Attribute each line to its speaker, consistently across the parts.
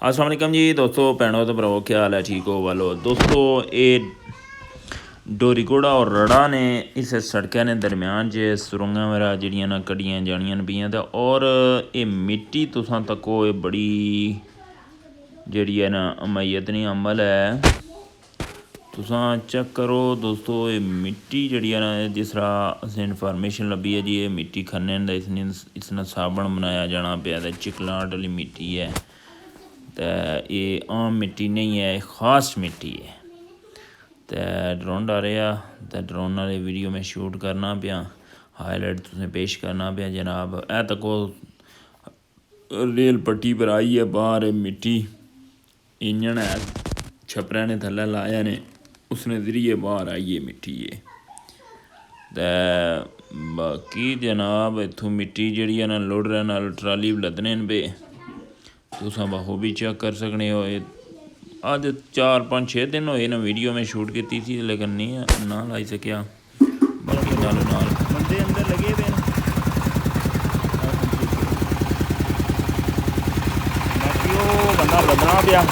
Speaker 1: अस्सलाम वालेकुम जी दोस्तों, भैनों तो भराओ, क्या हाल है? ठीक हो वालो दोस्तों। ये डोरीकोड़ा और रड़ा ने इस सड़कों ने दरम्यान जे सुरंगां वगैरह जड़ियां ना कड्डियां जानियां पियां ते और ये मिट्टी तुसां तको ये बड़ी जड़ी है ना अमायतनी अमल है। तुसां चेक करो दोस्तों, ये मिट्टी जड़ी है ना, जिस तरह असें इन्फॉर्मेशन लभी है जी, ये मिट्टी खन्ने दा इसने साबन बनाया जाना पिया ते चिकलाट वाली मिट्टी है। तो ये आम मिट्टी नहीं है, ख़ास मिट्टी है। तो ड्रोन आ रहा तो ड्रोन वाले वीडियो में शूट करना पिया, हाईलाइट तुसें पेश करना पिया जनाब। ए तको रेल पट्टी पर आई है बाहर मिट्टी, इंजन है छपरा ने थल्ले लाया ने, उसने जरिए बाहर आई है मिट्टी है। तो बाकी जनाब इत्थों मिट्टी जड़ी है ना लोडर नाल ट्राली लदने पे तुसां बखूबी चेक कर सकने हो। अज 4-5-6 दिन होए ना वीडियो में शूट की थी, लेकिन नहीं ना लाई सकिया। बाकी नालों नाल बंदे अंदर लगे हुए हैं। बाकी वो बंदा लदना पिया।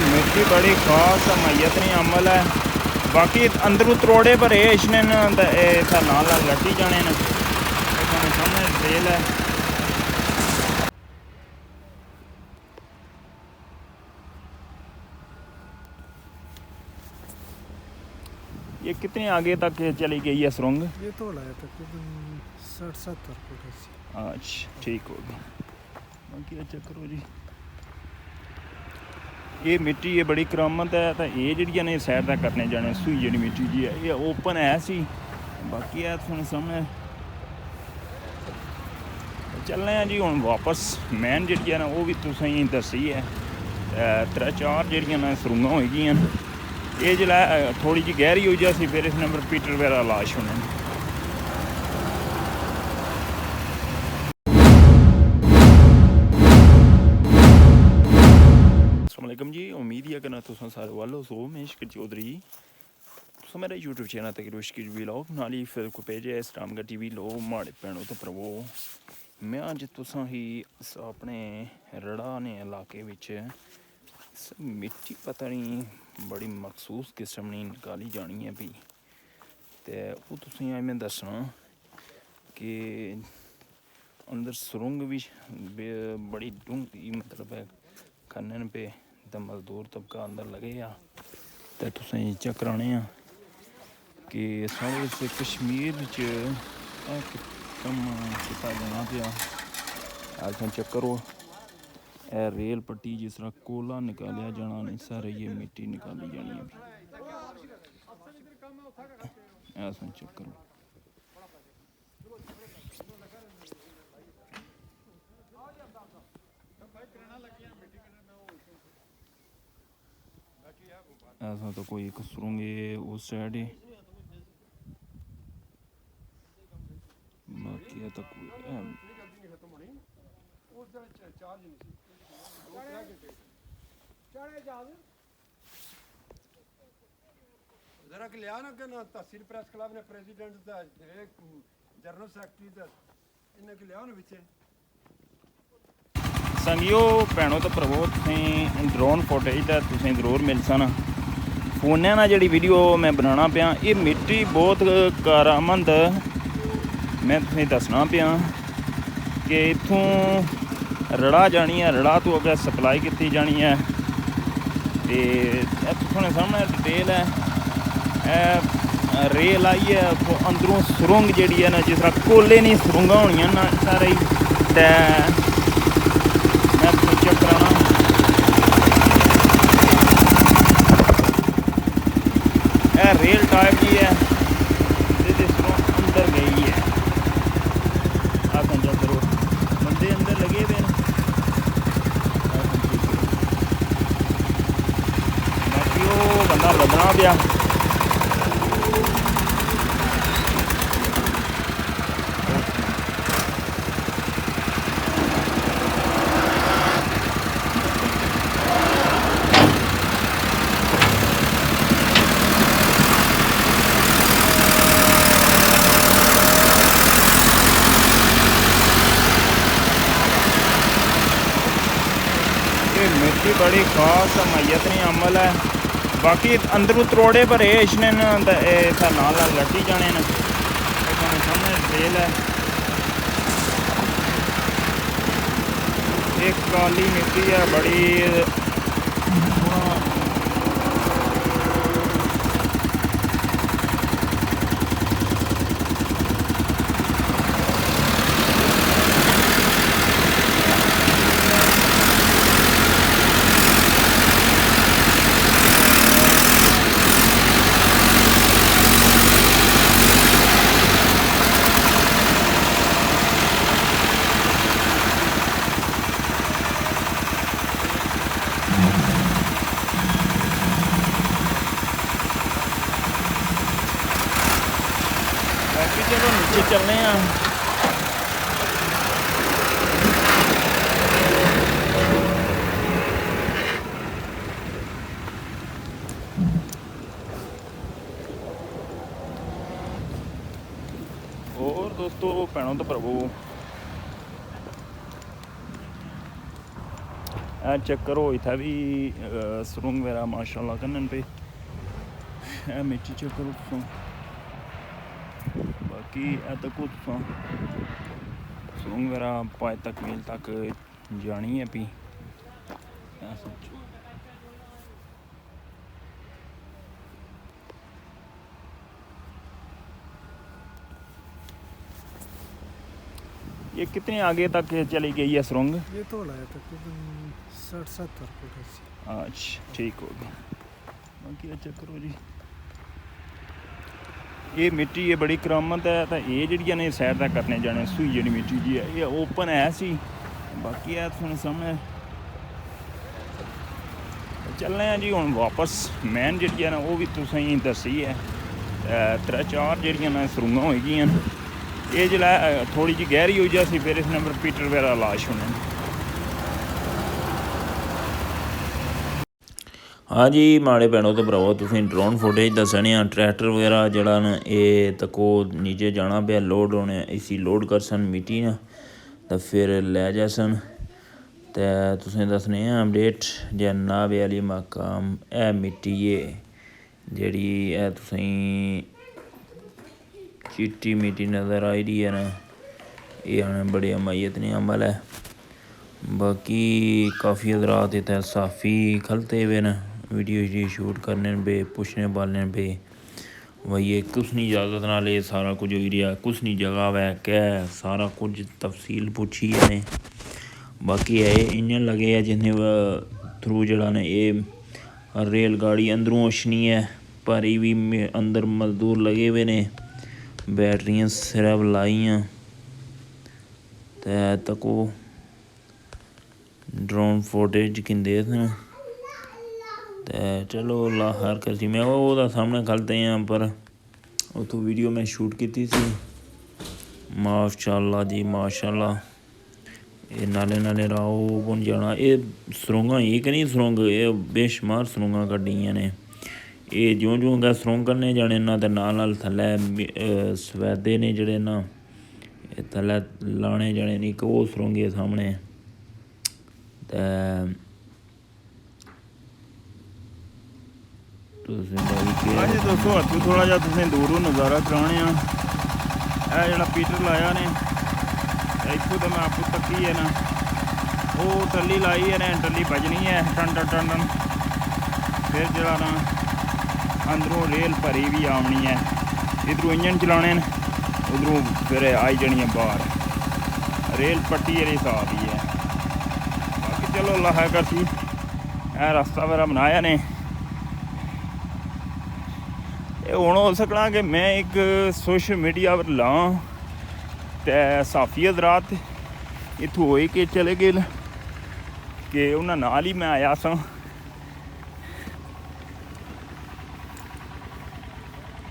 Speaker 1: मिट्टी बड़ी खास मैयतनी अमल है। बाकी अंदरों त्रोड़े भरे इसने नाल लट्टी जाने न, सामने रेल है। ये कितने आगे तक चली गई है सुरंग?
Speaker 2: ये तो है तकरीबन 60-70 फुट।
Speaker 1: अच्छा ठीक हो गया। बाकी अच्छा करो जी, ये मिट्टी ये बड़ी करामत है। तो ये जड़ियां ने सैर तक करने जाने सूई जी मिट्टी जी है, ये ओपन है सी। बाकी है थोड़े सामने चलने हैं जी हम वापस। मैन जी है ना वो भी तुसें दसी है। 3-4 जड़ियां ना सुरंगां हो गई, ये जिला थोड़ी जी गहरी हो जाती फिर इस नंबर पीटर वगैरह लाश होने। अस्सलामुअलैकुम जी, उम्मीद है करना तुम सारे वालो सो। मैं इश्क चौधरी, तो मेरा यूट्यूब चैनल तक इश्क भी लो नाली फिर को पेज है इस्लाम का टीवी लो माड़े भैनों तो प्रभो। मैं अज तुसां ही अपने रड़ा ने इलाके विच मिट्टी पता नहीं बड़ी मखसूस किस्म की निकाली जानी है भी, तो वो तुसें अज मैं दसना कि अंदर सुरंग भी बड़ी डूंगी मतलब है खनन पे। तो मजदूर तबका अंदर लगे आ तो तुसें चेक कराने कि साढ़े इस कश्मीर च कम किता जाना पिया। अस चेक करो, ए रेल पट्टी जिस तरह कोला निकालिया जाना नहीं, सारे ये मिट्टी निकाली जानी है। अस चेक करो, ऐसा तो कोई एक सुरंगे उस साइड है। बाकी तो
Speaker 2: जरा कि लिया ना कि ना तहसील प्रेस क्लब ने प्रेसिडेंट दा जनरल सेक्रेटरी दा इन्हें कि लिया ना विच
Speaker 1: संगियो भैनों तो भरावो, तुसें ड्रोन फुटेज तो तुसें जरूर मिल सन। फोनै ना जी वीडियो मैं बनाना पिया, ये मिट्टी बहुत कारामंद मैं तुसें दसना पिया कि इत्थों रड़ा जानी है, रड़ा तो अगर सप्लाई की जानी है। तो थोड़े सामने डिटेल है रेल आई है अंदरों सुरंग जी है ना, जिस तरह कोले नहीं सुरंगां होनियां ना सारे ही। तो मैं चेक कराना रेल टाइप की है, अंदर गई है। आप चेक करो, बंदे अंदर लगे हुए हैं। बाकी वो बंदा लदना पिया।
Speaker 3: बड़ी खास मैयत नहीं अमल है। बाकी अंदरों त्रोड़े भरे इसने नाल लट्टी जाने न। सामने रेल है, एक काली मिट्टी है बड़ी। बाकी चलो नीचे चलने हैं। और दोस्तों भैनों तो प्रभु चक्कर हो था भी सुरंग वगैरह माशाल्लाह कन्न पे मिट्टी चक्कर उत्सों। बाकी तक उत्सों सुरंग वगैरह पाए तक मील तक जानी है भी। ये कितने आगे तक चली गई है सुरंग?
Speaker 2: ये तो है तकरीबन 60-70 फुट है।
Speaker 3: अच्छा ठीक हो गया। बाकी चेक करो जी, ये मिट्टी ये बड़ी करामत है। तो ये जड़ियां ने सैर तक करने जाने सूई जी मिट्टी जी है, ये ओपन है सी। बाकी है थोड़ा सामने चलने हैं जी हम वापस। मैन जड़ियां ना वो भी तुसें दसी है 3-4 जड़ियां ना सुरंगां हो गई। ये जिला थोड़ी जी गहरी हो जाती फिर इस नंबर पीटर वगैरह लाश होने।
Speaker 1: हाँ जी माड़े भैनों तो भरावो तुसें ड्रोन फुटेज दसने आ। ट्रैक्टर वगैरह जड़ा न ये तको नीचे जाना पे लोड होने इसी लोड कर सन मिट्टी ना तो फिर लै जा सन। तो तुसें दसने आं अपडेट जनाब अली मकाम ए मिट्टी जेड़ी है तुसें चिट्टी मिट्टी नज़र आई रही है ना, ये आने बड़े अमायत ने अमल है। बाकी काफ़ी हजरात इतना साफ़ी खलते हुए न वीडियो शूट करने पे पुछने पालने पे वही ये कुछ नहीं इजाज़त ना ले सारा कुछ हो रहा कुछ नहीं जगह वै क्या सारा कुछ तफसील पूछी है। बाकी है इंजन लगे है जिन्हें थ्रू जड़ा ने ये रेलगाड़ी अंदरों ओछनी है भरी भी अंदर मजदूर लगे हुए ने बैटरियां सिर्फ लाइयां ते तको ड्रोन फुटेज किंदे थे। तो चलो अल्लाह खैर करसी। मैं वो सामने खलते हैं पर उतो वीडियो मैं शूट की थी माशाल्लाह जी माशाल्लाह। ये नाले नाले राहो बन जाना ये सुरंगा एक नहीं सुरंग ये बेशुमार सुरंगा कड्डियां ने। ये ज्यों ज्यों गै सुरंग करने जाने ना तो नाल थल्लै सफैदे ने जड़े ना थल्लै लाने जाने नहीं कि वो सुरंगे सामने।
Speaker 3: अज दोस्तों हत्थों थोड़ा जा तुसें दूरों नज़ारा कराने जो पीटर लाया ने इतों तो मैं आपको तकी है ना वो टल्ली लाई है ना टल्ली बजनी है टन टन टन टन फिर जरा ना अंदरों रेल भरी भी आनी है। इधरों इंजन चलाने उधरों फिर आई जानी है बाहर रेल पट्टी वाली हिसाब ही है। बाकी चलो अल्लाह कर सी रास्ता मेरा बनाया ने हुण हो सकना कि मैं एक सोशल मीडिया पर लां ते साफी हजरात इत्थों हो के चले गए कि उन्हें नाल ही मैं आया सा।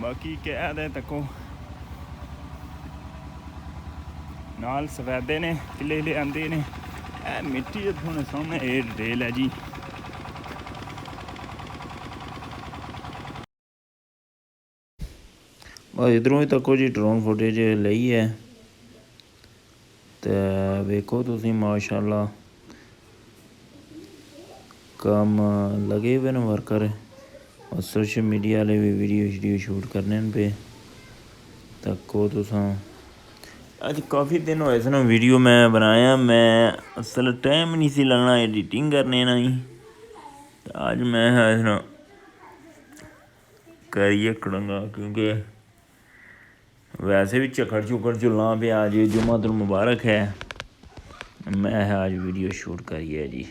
Speaker 3: बाकी कह दे तको नाल सफैदे ने किले ले आंदे ने मिट्टी थोड़े सामने ये रेल है जी।
Speaker 1: बस इधरों ही तको जी ड्रोन फुटेज लई है तो वेखो तुसीं माशाल्लाह काम लगे हुए न वर्कर और सोशल मीडिया वाले भी वीडियो शूट करने पे तको तुसां अज काफ़ी दिन होए सन वीडियो मैं बनाया मैं असल टाइम नहीं सी लगना एडिटिंग करने ना ही अज मैं करिए करूँगा क्योंकि वैसे भी झकड़ झुकड़ चुलना पे आज जुम्मतुल मुबारक है मैं आज वीडियो शूट करिए जी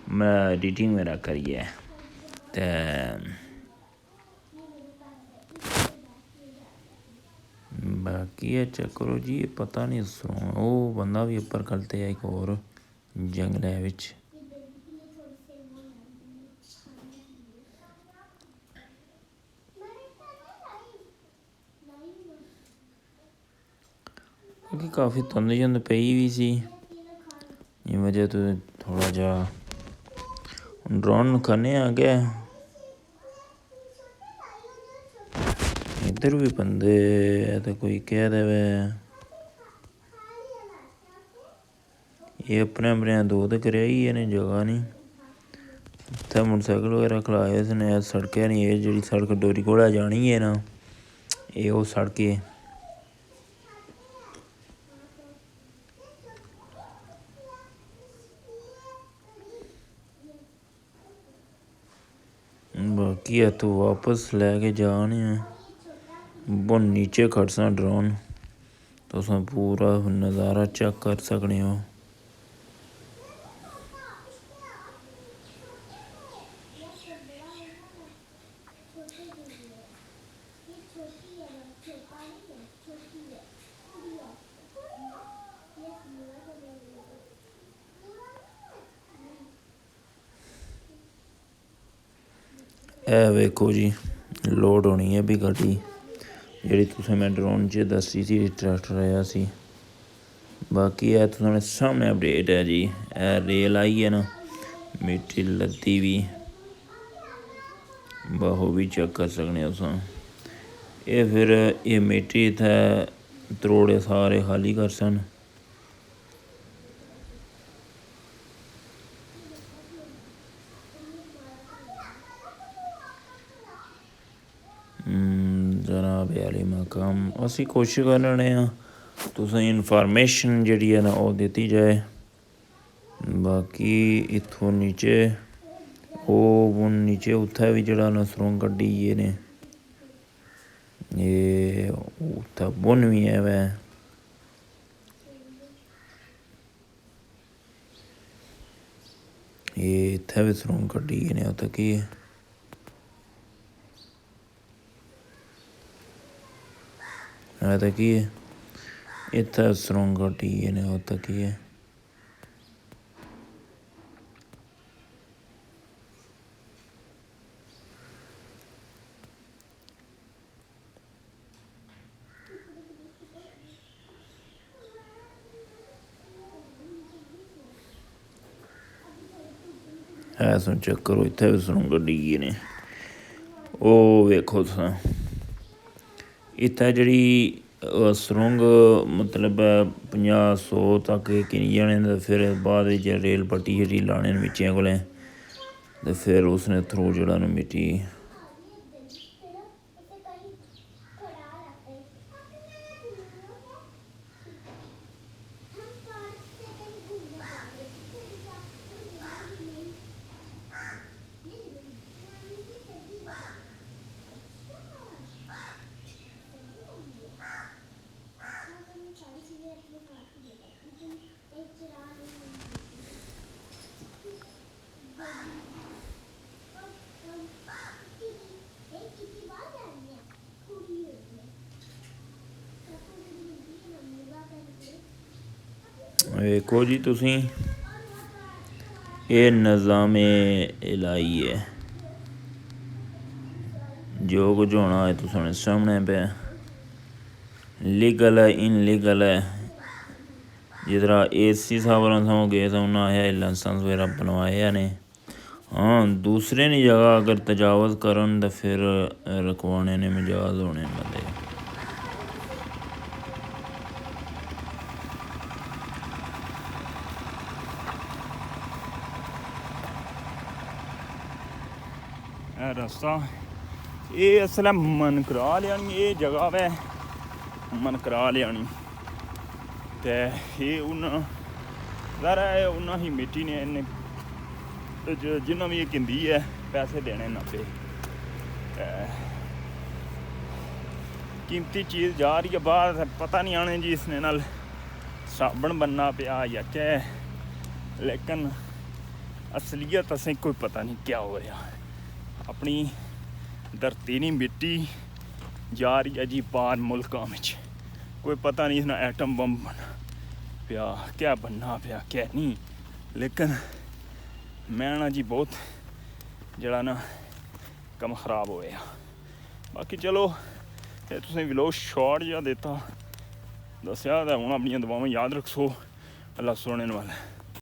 Speaker 1: मैं एडिटिंग मेरा करिए ते बाकी है चेक करो जी पता नहीं वो बंदा भी उपर खलते है एक और जंगल विच क्योंकि काफ़ी धुंध पई भी सी ये वजह तो थोड़ा जा ड्रोन करने आ गया इधर भी बंदे तो कोई कह दे ये अपने अपने दो तो कर ही है जगह नहीं इतना मोटरसाइकिल वगैरह खलाए उसने सड़क नहीं ये जी सड़क डोरी घोड़ा जानी है ना ये वो सड़क है बाकी है तो वापस लैके जाने वो नीचे खड़सा ड्रोन तो पूरा नज़ारा चेक कर सकने हो ए वेखो जी लोड होनी है भी गड्डी जी तुसें मैं ड्रोन च दसी सी ट्रैक्टर आया सी बाकी है तुसें सामने अपडेट है जी रेल आई है ना मिट्टी लद्दी भी बाहो भी चेक कर सकने तुस ये फिर ये मिट्टी इत्थै त्रोड़े सारे खाली कर सन जनाब अली मकाम असी कोशिश करने तुसें इनफॉर्मेशन जी है ना वो दी जाए बाकी इत्थों नीचे वो नीचे उत्थै भी जड़ा ना सुरंग कड्ढी ये ने ये उत्थै बुन भी है वै ये इत्थै भी सुरंग कड्ढी ने उत्थै की है तो की इत्थै सुरंग कड्ढी ने उत्थै की है सुन चेक करो इत्थै भी सुरंग कड्ढी ने वो वेखो तुस इत्थै जी सुरंग मतलब 50-100 तक किनी जाने तो फिर बाद रेल पट्टी शट्टी लाने बिच्चें कोलें तो फिर उसने थ्रू जड़ा ना मिट्टी वेखो जी तुसी ये निज़ामे इलाही है जो कुछ होना है तुसाने सामने पे लीगल है इनलीगल है जिधर AC साहब गए थे उन्हें लाइसेंस वगैरह बनवाए ने हाँ दूसरे ने जगह अगर तजावज़ करन तो फिर रखवाने ने मजाज होने बंदे
Speaker 3: ਇਹ ਰਸਤਾ ਇਹ ਅਸਲ ਮਨਕਰਾ ਲਿਆਣੀ ਇਹ ਜਗ੍ਹਾ ਵੈ ਮਨਕਰਾ ਲਿਆਣੀ ਤੇ ਇਹ ਉਹਨਾਂ ਜ਼ਾਰਾ ਹੈ ਉਹਨਾਂ ਹੀ ਮਿੱਟੀ ਨੇ ਇਹਨੇ ਜਿੰਨਾ ਵੀ ਇਹ ਕਿੰਦੀ ਹੈ ਪੈਸੇ ਦੇਣੇ ਨਾ ਪਏ कीमती चीज़ जा रही है बाहर पता नहीं आने जी इसने नाल साबन बनना पिया या क्या लेकिन असलियत असें कोई पता नहीं क्या हो रहा अपनी धरती नहीं मिट्टी जा रही है जी पार मुल्कों में कोई पता नहीं इसना एटम बम बना पिया क्या बनना पिया क्या नहीं लेकिन मैं ना जी बहुत जड़ा ना कम खराब होया बाकी चलो ਇਹ ਤੁਸੀਂ ਵਲੋਗ ਸ਼ਾਰਟ ਜਿਹਾ ਦਿੱਤਾ ਦੱਸਿਆ ਤਾਂ ਹੁਣ ਆਪਣੀਆਂ ਦੁਆਵਾਂ ਯਾਦ ਰੱਖੋ ਅੱਲਾ ਸੁਣਨ ਵਾਲਾ